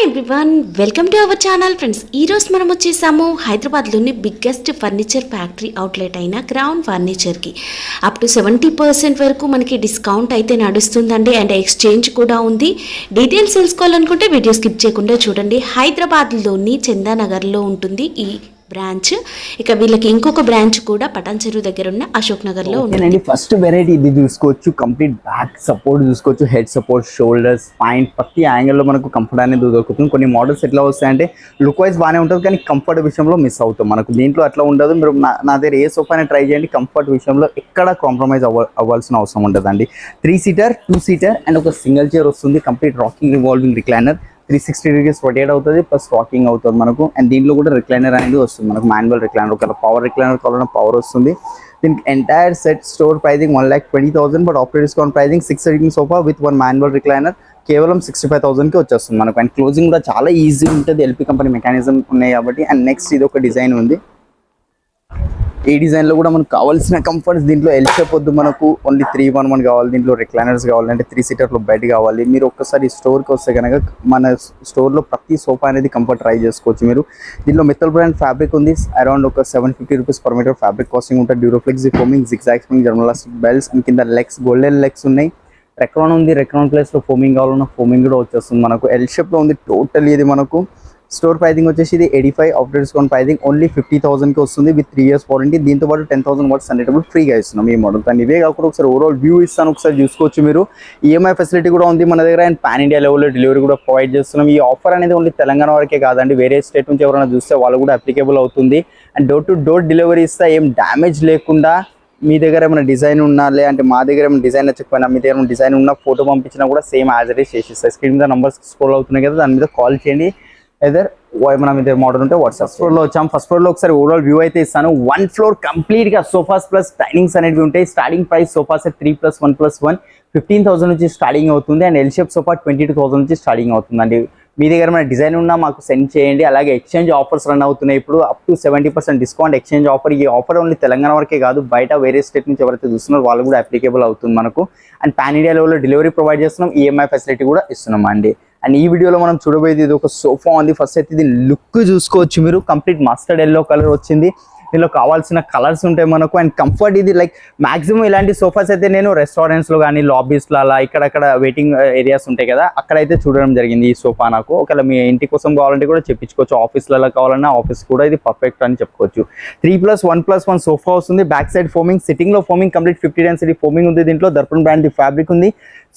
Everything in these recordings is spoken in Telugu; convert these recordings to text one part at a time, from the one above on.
Everyone, welcome to our channel friends. ఈరోజు మనం వచ్చేసాము హైదరాబాద్లోని బిగ్గెస్ట్ ఫర్నిచర్ ఫ్యాక్టరీ అవుట్లెట్ అయిన క్రౌన్ ఫర్నిచర్కి. అప్ టు 70% వరకు మనకి డిస్కౌంట్ అయితే నడుస్తుందండి. అండ్ ఎక్స్చేంజ్ కూడా ఉంది. డీటెయిల్స్ తెలుసుకోవాలనుకుంటే వీడియో స్కిప్ చేయకుండా చూడండి. హైదరాబాద్లోని చందానగర్లో ఉంటుంది ఈ బ్రాంచ్. ఇక వీళ్ళకి ఇంకొక బ్రాంచ్ కూడా పటాన్ చెరువు దగ్గర ఉన్న అశోక్ నగర్ లో ఉంటుంది. ఫస్ట్ వెరైటీ ఇది చూసుకోవచ్చు. కంప్లీట్ బ్యాక్ సపోర్ట్ చూసుకోవచ్చు, హెడ్ సపోర్ట్, షోల్డర్స్, స్పైన్, ప్రతి యాంగిల్ లో మనకు కంఫర్ట్ అనేది దొరుకుతుంది. కొన్ని మోడల్స్ ఎట్లా వస్తాయంటే లుక్ వైజ్ బాగానే ఉంటుంది, కానీ కంఫర్ట్ విషయంలో మిస్ అవుతాం. మనకు దీంట్లో అట్లా ఉండదు. మీరు నా దగ్గర ఏ సోఫాని ట్రై చేయండి, కంఫర్ట్ విషయంలో ఎక్కడ కాంప్రమైజ్ అవ్వాల్సిన అవసరం ఉంటుందండి. 3 సీటర్, 2 సీటర్ అండ్ ఒక సింగిల్ చైర్ వస్తుంది. Complete rocking revolving recliner, 360 degrees rotate అవుతుంది, ప్లస్ వాకింగ్ అవుతుంది మనకు. అండ్ దీంట్లో కూడా రిక్లైనర్ అనేది వస్తుంది మనకు, మాన్యువల్ రిక్లైనర్. ఒకవేళ పవర్ రిక్లైనర్ కావాలన్నా పవర్ వస్తుంది. దీనికి entire set store pricing 1,20,000, but after discount pricing 6 sitting sofa with 1 manual recliner కేవలం 65,000కి వచ్చేస్తుంది మనకు. అండ్ క్లోజింగ్ కూడా చాలా ఈజీ ఉంటుంది, ఎల్పీ కంపెనీ మెకానిజం ఉన్నాయి కాబట్టి. అండ్ నెక్స్ట్ ఇది ఒక డిజైన్ ఉంది. ఈ డిజైన్లో కూడా మనకు కావాల్సిన కంఫర్ట్స్ దీంట్లో ఎల్ షేప్ వద్దు, మనకు ఓన్లీ 311 కావాలి. దీంట్లో రిక్లైనర్స్ కావాలంటే 3 సీటర్లో బెడ్ కావాలి. మీరు ఒక్కసారి స్టోర్కి వస్తే కనుక మన స్టోర్లో ప్రతి సోఫా అనేది కంఫర్ట్ ట్రై చేసుకోవచ్చు మీరు. దీంట్లో మిత్తల్ బ్రాండ్ ఫ్యాబ్రిక్ ఉంది. అరౌండ్ ఒక 750 rupees per meter fabric costing ఉంటుంది. డ్యూరోఫ్లెక్స్ ఫోమింగ్, జిగ్జాగ్ స్ప్రింగ్, జర్మలాస్టిక్ బెల్ట్స్ అండ్ కింద లెగ్స్ గోల్డెన్ లెగ్స్ ఉన్నాయి. రెక్రాన్ ఉంది. రెక్రాన్ ప్లేస్లో ఫోమింగ్ కావాలన్నా ఫోమింగ్ కూడా వచ్చేస్తుంది మనకు. ఎల్ షేప్లో ఉంది టోటల్. ఇది మనకు స్టోర్ ప్రైజింగ్ వచ్చేసి ఇది 85, ఆఫ్టర్ డిస్కౌంట్ ప్రైజింగ్ ఓన్లీ 50,000కి వస్తుంది విత్ 3 years వారంటీ. దీంతో పాటు 10,000 వాట్స్ హండ్రెడబుల్ ఫ్రీగా ఇస్తున్నాం ఈ మోడల్. కానీ ఇవే కాకుండా ఒకసారి ఓవరాల్ వ్యూ ఇస్తాను, ఒకసారి చూసుకోవచ్చు మీరు. ఈఎంఐ ఫెసిలిటీ కూడా ఉంది మన దగ్గర. అండ్ పాన్ ఇండియా లెవెల్లో డెలివరీ కూడా ప్రొవైడ్ చేస్తున్నాం. ఈ ఆఫర్ అనేది ఓన్లీ తెలంగాణ వరకే కాదండి, వేరే స్టేట్ నుంచి ఎవరైనా చూస్తే వాళ్ళు కూడా అప్లికేబుల్ అవుతుంది. And door to door delivery ఇస్తే ఏం డ్యామేజ్ లేకుండా, మీ దగ్గర ఏమైనా డిజైన్ ఉన్నా లేదంటే మా దగ్గర ఏమైనా డిజైన్ నచ్చకపోయినా, మీ దగ్గర ఏమైనా డిజైన్ ఉన్నా ఫోటో పంపించినా కూడా సేమ్ యాజ్ ఇట్ ఈస్ చేసిస్తాయి. స్క్రీన్ మీద నంబర్స్ స్క్రోల్ అవుతున్నాయి కదా, దాని మీద కాల్ చేయండి. ఎదర్ మనం ఇదే మోడల్ ఉంటే వాట్సాప్. ఫ్లోర్లో వచ్చాం. ఫస్ట్ ఫ్లోర్లో ఒకసారి ఓవరాల్ వ్యూ అయితే ఇస్తాను. 1 floor కంప్లీట్గా సోఫాస్ ప్లస్ డైనింగ్స్ అనేవి ఉంటాయి. స్టార్టింగ్ ప్రైస్ సోఫాస్ 3+1+1 15,000 నుంచి స్టార్టింగ్ అవుతుంది. అండ్ ఎల్ షేప్ సోఫా 22,000 నుంచి స్టార్టింగ్ అవుతుందండి. మీ దగ్గర మన డిజైన్ ఉన్నా మాకు సెండ్ చేయండి. అలాగే ఎక్స్చేంజ్ ఆఫర్స్ రన్ అవుతున్నాయి ఇప్పుడు. Up to 70% discount exchange offer. ఈ ఆఫర్ ఓన్లీ తెలంగాణ వరకే కాదు, బయట వేరే స్టేట్ నుంచి ఎవరైతే చూస్తున్నారో వాళ్ళు కూడా అప్లికేబుల్ అవుతుంది మనకు. అండ్ పాన్ ఇండియా లెవెల్లో డెలివరీ ప్రొవైడ్ చేస్తున్నాం. ఈఎంఐ ఫెసిలిటీ కూడా ఇస్తున్నాం అండి. అండ్ ఈ వీడియోలో మనం చూడబోయేది ఇది ఒక సోఫా ఉంది. ఫస్ట్ అయితే ఇది లుక్ చూసుకోవచ్చు మీరు. కంప్లీట్ మస్టర్డ్ ఎల్లో కలర్ వచ్చింది. దీనిలో కావాల్సిన కలర్స్ ఉంటాయి మనకు. అండ్ కంఫర్ట్ ఇది లైక్ మాక్సిమం ఇలాంటి సోఫాస్ అయితే నేను రెస్టారెంట్స్లో కానీ లాబీస్లో అలా ఇక్కడక్కడ వెయిటింగ్ ఏరియాస్ ఉంటాయి కదా, అక్కడైతే చూడడం జరిగింది ఈ సోఫా నాకు. ఒకవేళ మీ ఇంటి కోసం కావాలంటే కూడా చెప్పించుకోవచ్చు. ఆఫీస్లలో కావాలన్నా ఆఫీస్ కూడా ఇది పర్ఫెక్ట్ అని చెప్పుకోవచ్చు. 3+1+1 సోఫా వస్తుంది. బ్యాక్ సైడ్ ఫోమింగ్, సిట్టింగ్లో ఫోమింగ్ కంప్లీట్ 50 density ఫోమింగ్ ఉంది. దీంట్లో దర్పణ్ బ్రాండ్ ఫ్యాబ్రిక్ ఉంది.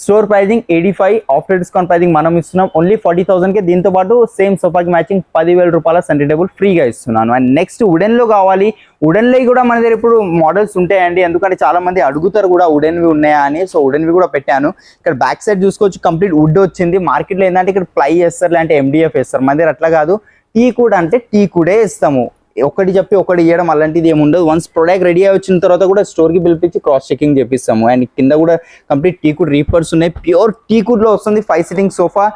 Store pricing 85, after discount pricing మనం ఇస్తున్నాం ఓన్లీ 40,000కి. దీంతో పాటు సేమ్ సోఫాకి మ్యాచింగ్ 10,000 రూపాయల సెంటేబుల్ ఫ్రీగా ఇస్తున్నాను. అండ్ నెక్స్ట్ వుడెన్లో కావాలి. వుడెన్లో కూడా మన దగ్గర ఇప్పుడు మోడల్స్ ఉంటాయండి, ఎందుకంటే చాలా మంది అడుగుతారు కూడా వుడెన్వి ఉన్నాయా అని. సో వుడెన్వి కూడా పెట్టాను. ఇక్కడ బ్యాక్ సైడ్ చూసుకోవచ్చు, కంప్లీట్ వుడ్ వచ్చింది. మార్కెట్లో ఏంటంటే ఇక్కడ ప్లై వేస్తారు, లేదంటే MDF వేస్తారు. మన దగ్గర అట్లా కాదు, టీకుడ్ అంటే టీకుడే ఇస్తాము. ఒకటి చెప్పి ఒకటి ఇవ్వడం అలాంటిది ఏమి ఉండదు. వన్స్ ప్రొడక్ట్ రెడీ అయి వచ్చిన తర్వాత కూడా స్టోర్కి పిలిపించి క్రాస్ చెకింగ్ చేపిస్తాము. అండ్ కింద కూడా కంప్లీట్ టీకుడ్ రీపర్స్ ఉన్నాయి. ప్యూర్ టీకుడ్లో వస్తుంది. 5 sitting సోఫా.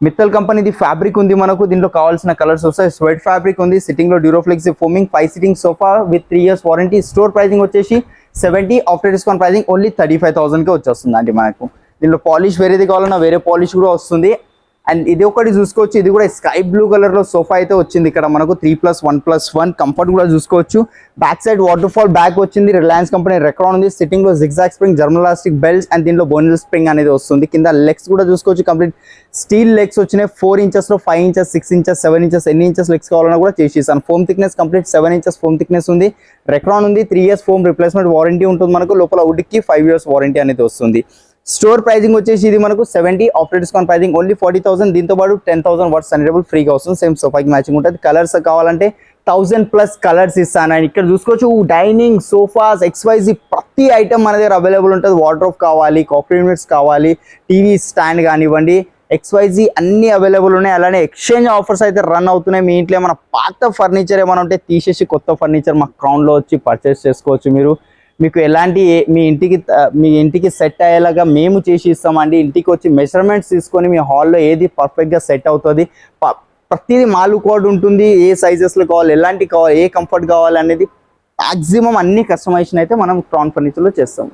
మిత్తల్ కంపెనీది ఫ్యాబ్రిక్ ఉంది మనకు. దీంట్లో కావాల్సిన కలర్స్ వస్తాయి. స్వెట్ ఫ్యాబ్రిక్ ఉంది. సిట్టింగ్లో Duroflex foaming, 5 sitting sofa with 3 years warranty. Store pricing వచ్చేసి 70, ఆఫ్టర్ డిస్కౌంట్ ప్రైజింగ్ ఓన్లీ 35,000కి వచ్చేస్తుంది అండి మనకు. దీంట్లో పాలిష్ వేరేది కావాలన్నా వేరే పాలిష్ కూడా వస్తుంది. అండ్ ఇది ఒకటి చూసుకోవచ్చు. ఇది కూడా స్కై బ్లూ కలర్లో సోఫా అయితే వచ్చింది ఇక్కడ మనకు. 3+1+1 కంఫర్ట్ కూడా చూసుకోవచ్చు. Back side water fall back వచ్చింది. రిలయన్స్ కంపెనీ రెక్రాన్ ఉంది. సిట్టింగ్లో జిగ్జాగ్ స్ప్రింగ్, జర్మలాస్టిక్ బెల్ట్స్ అండ్ దీంట్లో బోనెల్ స్ప్రింగ్ అనేది వస్తుంది. కింద లెగ్స్ కూడా చూసుకోవచ్చు. కంప్లీట్ స్టీల్ లెగ్స్ వచ్చినాయి. 4 inchesలో 5 inches, 6 inches, 7 inches ఎన్ని ఇంచెస్ లెగ్స్ కావాలన్నా కూడా చేసేసాను. Foam thickness complete 7 inches foam thickness ఉంది. రెక్రాన్ ఉంది. 3 years ఫోమ్ రిప్లేస్మెంట్ వారంటీ ఉంటుంది మనకు. లోపల వుడ్కి 5 years వారంటీ అనేది వస్తుంది. స్టోర్ ప్రైజింగ్ వచ్చేసి ఇది మనకు 70, ఆఫ్టర్ డిస్కౌంట్ ప్రైజింగ్ ఓన్లీ 40,000. దీంతో పాటు 10,000 వాట్స్ హండ్రెడబుల్ ఫ్రీగా వస్తుంది. సేమ్ సోఫాకి మ్యాచింగ్ ఉంటుంది. కలర్స్ కావాలంటే 1000+ కలర్స్ ఇస్తాను. అండ్ ఇక్కడ చూసుకోవచ్చు డైనింగ్ సోఫాస్ XYZ ప్రతి ఐటమ్ మన దగ్గర అవైలబుల్ ఉంటుంది. వార్డ్రోబ్ కావాలి, కాఫీ యూనిట్స్ కావాలి, టీవీ స్టాండ్ కానివ్వండి, XYZ అన్ని అవైలబుల్ ఉన్నాయి. అలానే ఎక్స్చేంజ్ ఆఫర్స్ అయితే రన్ అవుతున్నాయి. మీ ఇంట్లో ఏమైనా పాత ఫర్నిచర్ ఏమైనా ఉంటే తీసేసి కొత్త ఫర్నిచర్ మా క్రౌన్లో వచ్చి పర్చేస్ చేసుకోవచ్చు మీరు. మీకు ఎలాంటి మీ ఇంటికి సెట్ అయ్యేలాగా మేము చేసి ఇస్తామండి. ఇంటికి వచ్చి మెజర్మెంట్స్ తీసుకొని మీ హాల్లో ఏది పర్ఫెక్ట్గా సెట్ అవుతుంది. ప్రతిదీ మాలు కోడ్ ఉంటుంది. ఏ సైజెస్లో కావాలి, ఎలాంటి కావాలి, ఏ కంఫర్ట్ కావాలి అనేది మ్యాక్సిమం అన్ని కస్టమైజేషన్ అయితే మనం క్రౌన్ ఫర్నిచర్లో చేస్తాము.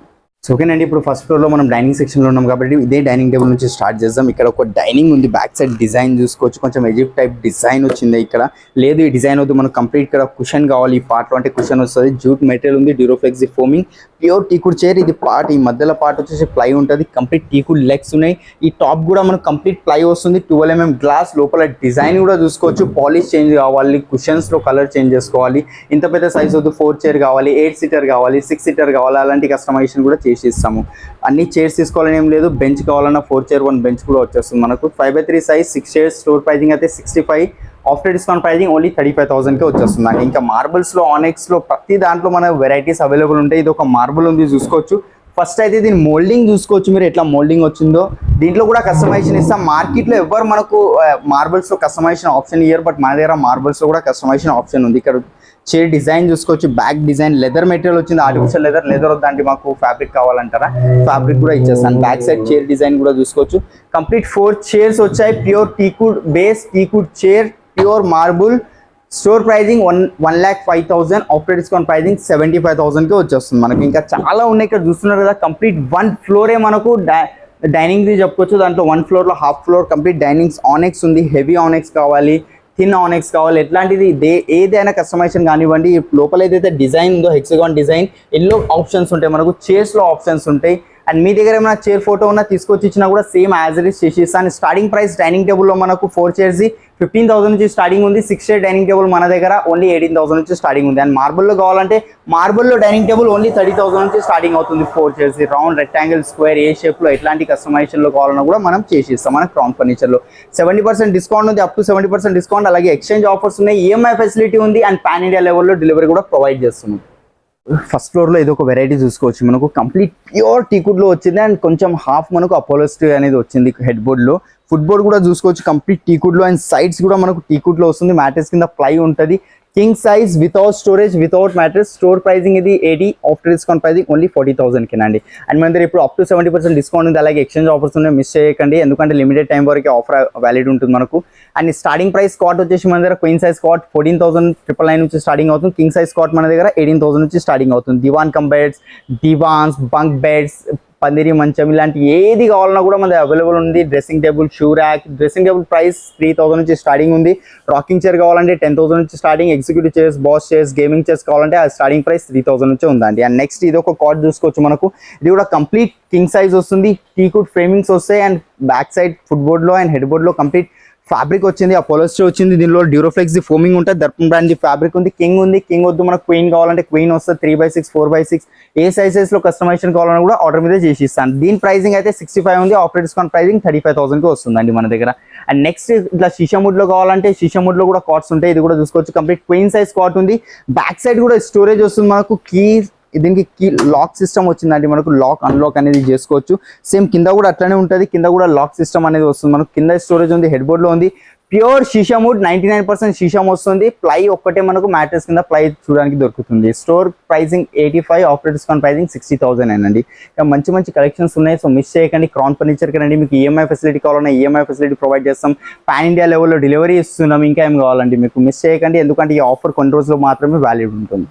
ఓకేనండి, ఇప్పుడు ఫస్ట్ ఫ్లోర్లో మనం డైనింగ్ సెక్షన్లో ఉన్నాం కాబట్టి ఇదే డైనింగ్ టేబుల్ నుంచి స్టార్ట్ చేద్దాం. ఇక్కడ ఒక డైనింగ్ ఉంది, బ్యాక్ సైడ్ డిజైన్ చూసుకోవచ్చు, కొంచెం ఎజిప్ట్ టైప్ డిజైన్ వచ్చింది. ఇక్కడ లేదు ఈ డిజైన్ వద్దు, మనకు కంప్లీట్ ఇక్కడ కుషన్ కావాలి, ఈ పార్ట్లో అంటే కుషన్ వస్తుంది. జూట్ మెటీరియల్ ఉంది, డ్యూరోఫ్లెక్సీ ఫోమింగ్, ప్యూర్ టీకుడ్ చైర్. ఇది పార్ట్, ఈ మధ్యలో పార్ట్ వచ్చేసి ప్లై ఉంటుంది, కంప్లీట్ టీకుడ్ లెగ్స్ ఉన్నాయి. ఈ టాప్ కూడా మనకు కంప్లీట్ ప్లై వస్తుంది, 12 mm గ్లాస్. లోపల డిజైన్ కూడా చూసుకోవచ్చు, పాలిష్ చేంజ్ కావాలి, కుషన్స్లో కలర్ చేంజ్ చేసుకోవాలి. ఇంత పెద్ద సైజ్ వద్దు, 4 చైర్ కావాలి, 8 సీటర్ కావాలి, 6 సీటర్ కావాలి, అలాంటి కస్టమైజేషన్ కూడా చేసి ఇస్తాము. అన్ని చైర్స్ తీసుకోవాలని ఏం లేదు, బెంచ్ కావాలన్నా 4 చైర్ 1 బెంచ్ కూడా వచ్చేస్తుంది మనకు. 5x3 size, 6 chairs. Store pricing అయితే 65, ఆఫ్టర్ డిస్కౌంట్ ప్రైజింగ్ ఓన్లీ 35,000కే వచ్చేస్తుంది అండి. ఇంకా మార్బుల్స్లో, ఆనెక్స్లో ప్రతి దాంట్లో మన వెరైటీస్ అవైలబుల్ ఉంటాయి. ఇది ఒక మార్బుల్ ఉంది చూసుకోవచ్చు. ఫస్ట్ అయితే దీని మోల్డింగ్ చూసుకోవచ్చు మీరు, ఎట్లా మోల్డింగ్ వచ్చిందో. దీంట్లో కూడా కస్టమైజేషన్ ఇస్తాం. మార్కెట్లో ఎవరు మనకు మార్బుల్స్లో కస్టమైజేషన్ ఆప్షన్ ఇయ్యరు, బట్ మన దగ్గర మార్బుల్స్లో కూడా కస్టమైజేషన్ ఆప్షన్ ఉంది. ఇక్కడ చైర్ డిజైన్ చూసుకోవచ్చు, బ్యాక్ డిజైన్ లెదర్ మెటీరియల్ వచ్చింది, ఆర్టిఫిషియల్ లెదర్ వద్దంటే మాకు ఫ్యాబ్రిక్ కావాలంటారా, ఫ్యాబ్రిక్ కూడా ఇచ్చేస్తాను. బ్యాక్ సైడ్ చైర్ డిజైన్ కూడా చూసుకోవచ్చు. కంప్లీట్ 4 చైర్స్ వచ్చాయి, pure teakwood base, teakwood chair, pure marble. Store pricing 1,05,000, after discount pricing 75,000కే వచ్చేస్తుంది మనకి. ఇంకా చాలా ఉన్నాయి ఇక్కడ చూస్తున్నారు కదా. కంప్లీట్ 1 ఫ్లోరే మనకు డైనింగ్ చెప్పుకోవచ్చు. దాంట్లో 1 ఫ్లోర్లో హాఫ్ ఫ్లోర్ కంప్లీట్ డైనింగ్స్. ఆనెక్స్ ఉంది, హెవీ ఆనెక్స్ కావాలి, థిన్ ఆనెక్స్ కావాలి, ఎట్లాంటిది ఏదైనా కస్టమైజేషన్ కానివ్వండి. లోపల ఏదైతే డిజైన్ ఉందో హెక్సగాన్ డిజైన్, ఎల్లో ఆప్షన్స్ ఉంటాయి మనకు, చైర్స్లో ఆప్షన్స్ ఉంటాయి. అండ్ మీ దగ్గర ఏమైనా చైర్ ఫోటో ఉన్నా తీసుకొచ్చి ఇచ్చినా కూడా సేమ్ యాజ్ ఇట్ ఈస్ చేసి ఇస్తాను. స్టార్టింగ్ ప్రైస్ డైనింగ్ టేబుల్లో మనకు 4 చైర్స్ 15,000 నుంచి స్టార్టింగ్ ఉంది. 6 చైర్ డైనింగ్ టేబుల్ మన దగ్గర ఓన్లీ 18,000 నుంచి స్టార్టింగ్ ఉంది. అండ్ మార్బుల్లో కావాలంటే మార్బుల్లో డైనింగ్ టేబుల్ ఓన్లీ 30,000 నుంచి స్టార్టింగ్ అవుతుంది. 4 చైర్స్ రౌండ్, రెక్టాంగిల్, స్క్వేర్, ఏ షేప్లో ఎట్లాంటి కస్టమైజేషన్లో కావాలన్నా కూడా మనం చేసి ఇస్తాం. మన క్రౌన్ ఫర్నిచర్లో 70% డిస్కౌంట్ ఉంది, అప్ టు 70% డిస్కౌంట్. అలాగే ఎక్స్చేంజ్ ఆఫర్స్ ఉన్నాయి, ఈఎంఐ ఫెసిలిటీ ఉంది, అండ్ పాన్ ఇండియా లెవెల్లో డెలివరీ కూడా ప్రొవైడ్ చేస్తున్నాం. ఫస్ట్ ఫ్లోర్లో ఇది ఒక వెరైటీ చూసుకోవచ్చు మనకు, కంప్లీట్ ప్యూర్ టీకుడ్లో వచ్చింది. అండ్ కొంచెం హాఫ్ మనకు అపోలోస్టీ అనేది వచ్చింది హెడ్ బోర్డ్లో. ఫుట్ బోర్డ్ కూడా చూసుకోవచ్చు, కంప్లీట్ టీకుడ్లో. అండ్ సైడ్స్ కూడా మనకు టీకుడ్లో వస్తుంది, మ్యాట్రెస్ కింద ప్లై ఉంటుంది. King size, without storage, without mattress. Store pricing ఇది 80, ఆఫ్టర్ డిస్కౌంట్ ప్రైజింగ్ ఓన్లీ 40,000కేనండి. అండ్ మన దగ్గర ఇప్పుడు అప్ టు 70% డిస్కౌంట్ ఉంది. అలాగే ఎక్స్చేంజ్ ఆఫర్స్ ఉన్నాయి, మిస్ చేయకండి, ఎందుకంటే లిమిటెడ్ టైం వరకు ఆఫర్ వ్యాలిడ్ ఉంటుంది మనకు. అండ్ స్టార్టింగ్ ప్రైస్ కాట్ వచ్చేసి మన దగ్గర క్వీన్ సైజ్ కాట్ 14,999 నుంచి స్టార్టింగ్ అవుతుంది. కింగ్ సైజ్ కాట్ మన దగ్గర 18,000 నుంచి స్టార్టింగ్ అవుతుంది. దివాన్ కమ్ బెడ్స్, దివాన్స్, బంక్ బెడ్స్, పందిరి మంచం, ఇలాంటి ఏది కావాలన్నా కూడా మన అవైలబుల్ ఉంది. Dressing table, shoe rack. Dressing table price 3,000 నుంచి స్టార్టింగ్ ఉంది. రాకింగ్ చైర్ కావాలంటే 10,000 నుంచి starting. Executive chairs, boss chairs, gaming chairs కావాలంటే ఆ స్టార్టింగ్ ప్రైస్ 3,000 నుంచి ఉందండి. అండ్ నెక్స్ట్ ఇది ఒక కాట్ చూసుకోవచ్చు మనకు, ఇది కూడా కంప్లీట్ కింగ్ సైజ్ వస్తుంది, టీకుడ్ ఫ్రేమింగ్స్ వస్తాయి. అండ్ బ్యాక్ సైడ్ ఫుట్ బోర్డ్లో అండ్ హెడ్ బోర్డ్లో కంప్లీట్ ఫ్యాబ్రిక్ వచ్చింది, అపోలోస్టీ వచ్చింది. దీనిలో డ్యూరోఫ్లెక్సీ ఫోమింగ్ ఉంటుంది, దర్పన్ బ్రాండ్ ఫ్యాబ్రిక్ ఉంది. కింగ్ ఉంది, కింగ్ వద్దు మనకు క్వీన్ కావాలంటే క్వీన్ వస్తుంది. 3x6, 4x6 ఏ సైజెస్లో కస్టమైజేషన్ కావాలన్నా కూడా ఆర్డర్ మీద చేసి ఇస్తాను. దీని ప్రైజింగ్ అయితే 65 ఉంది, ఆఫ్టర్ డిస్కౌంట్ ప్రైజింగ్ 35,000కి వస్తుందండి మన దగ్గర. అండ్ నెక్స్ట్ ఇట్లా షీషాముడ్లో కావాలంటే షీషాముడ్లో కూడా కాట్స్ ఉంటాయి, ఇది కూడా చూసుకోవచ్చు. కంప్లీట్ క్వీన్ సైజ్ కాట్ ఉంది. బ్యాక్ సైడ్ కూడా స్టోరేజ్ వస్తుంది మనకు. దీనికి కీ లాక్ సిస్టమ్ వచ్చిందండి మనకు, లాక్ అన్లాక్ అనేది చేసుకోవచ్చు. సేమ్ కింద కూడా అట్లనే ఉంటుంది, కింద కూడా లాక్ సిస్టమ్ అనేది వస్తుంది మనకు. కింద స్టోరేజ్ ఉంది, హెడ్ బోర్డ్లో ఉంది. ప్యూర్ షీషాముడ్, 99% షీషామ్ వస్తుంది. ప్లై ఒక్కటే మనకు మ్యాట్రెస్ కింద ప్లై చూడడానికి దొరుకుతుంది. Store pricing 85, after discount pricing 60,000 అండి. ఇంకా మంచి మంచి కలెక్షన్స్ ఉన్నాయి, సో మిస్ చేయకండి. క్రౌన్ ఫర్నిచర్కి రండి, మీకు ఈఎంఐ ఫెసిలిటీ కావాలన్నా ఈఎంఐ ఫెసిలిటీ ప్రొవైడ్ చేస్తాం. పాన్ ఇండియా లెవెల్లో డెలివరీ ఇస్తున్నాం. ఇంకా ఏం కావాలండి మీకు, మిస్ చేయకండి, ఎందుకంటే ఈ ఆఫర్ కొన్ని రోజులు మాత్రమే వ్యాలిడ్ ఉంటుంది.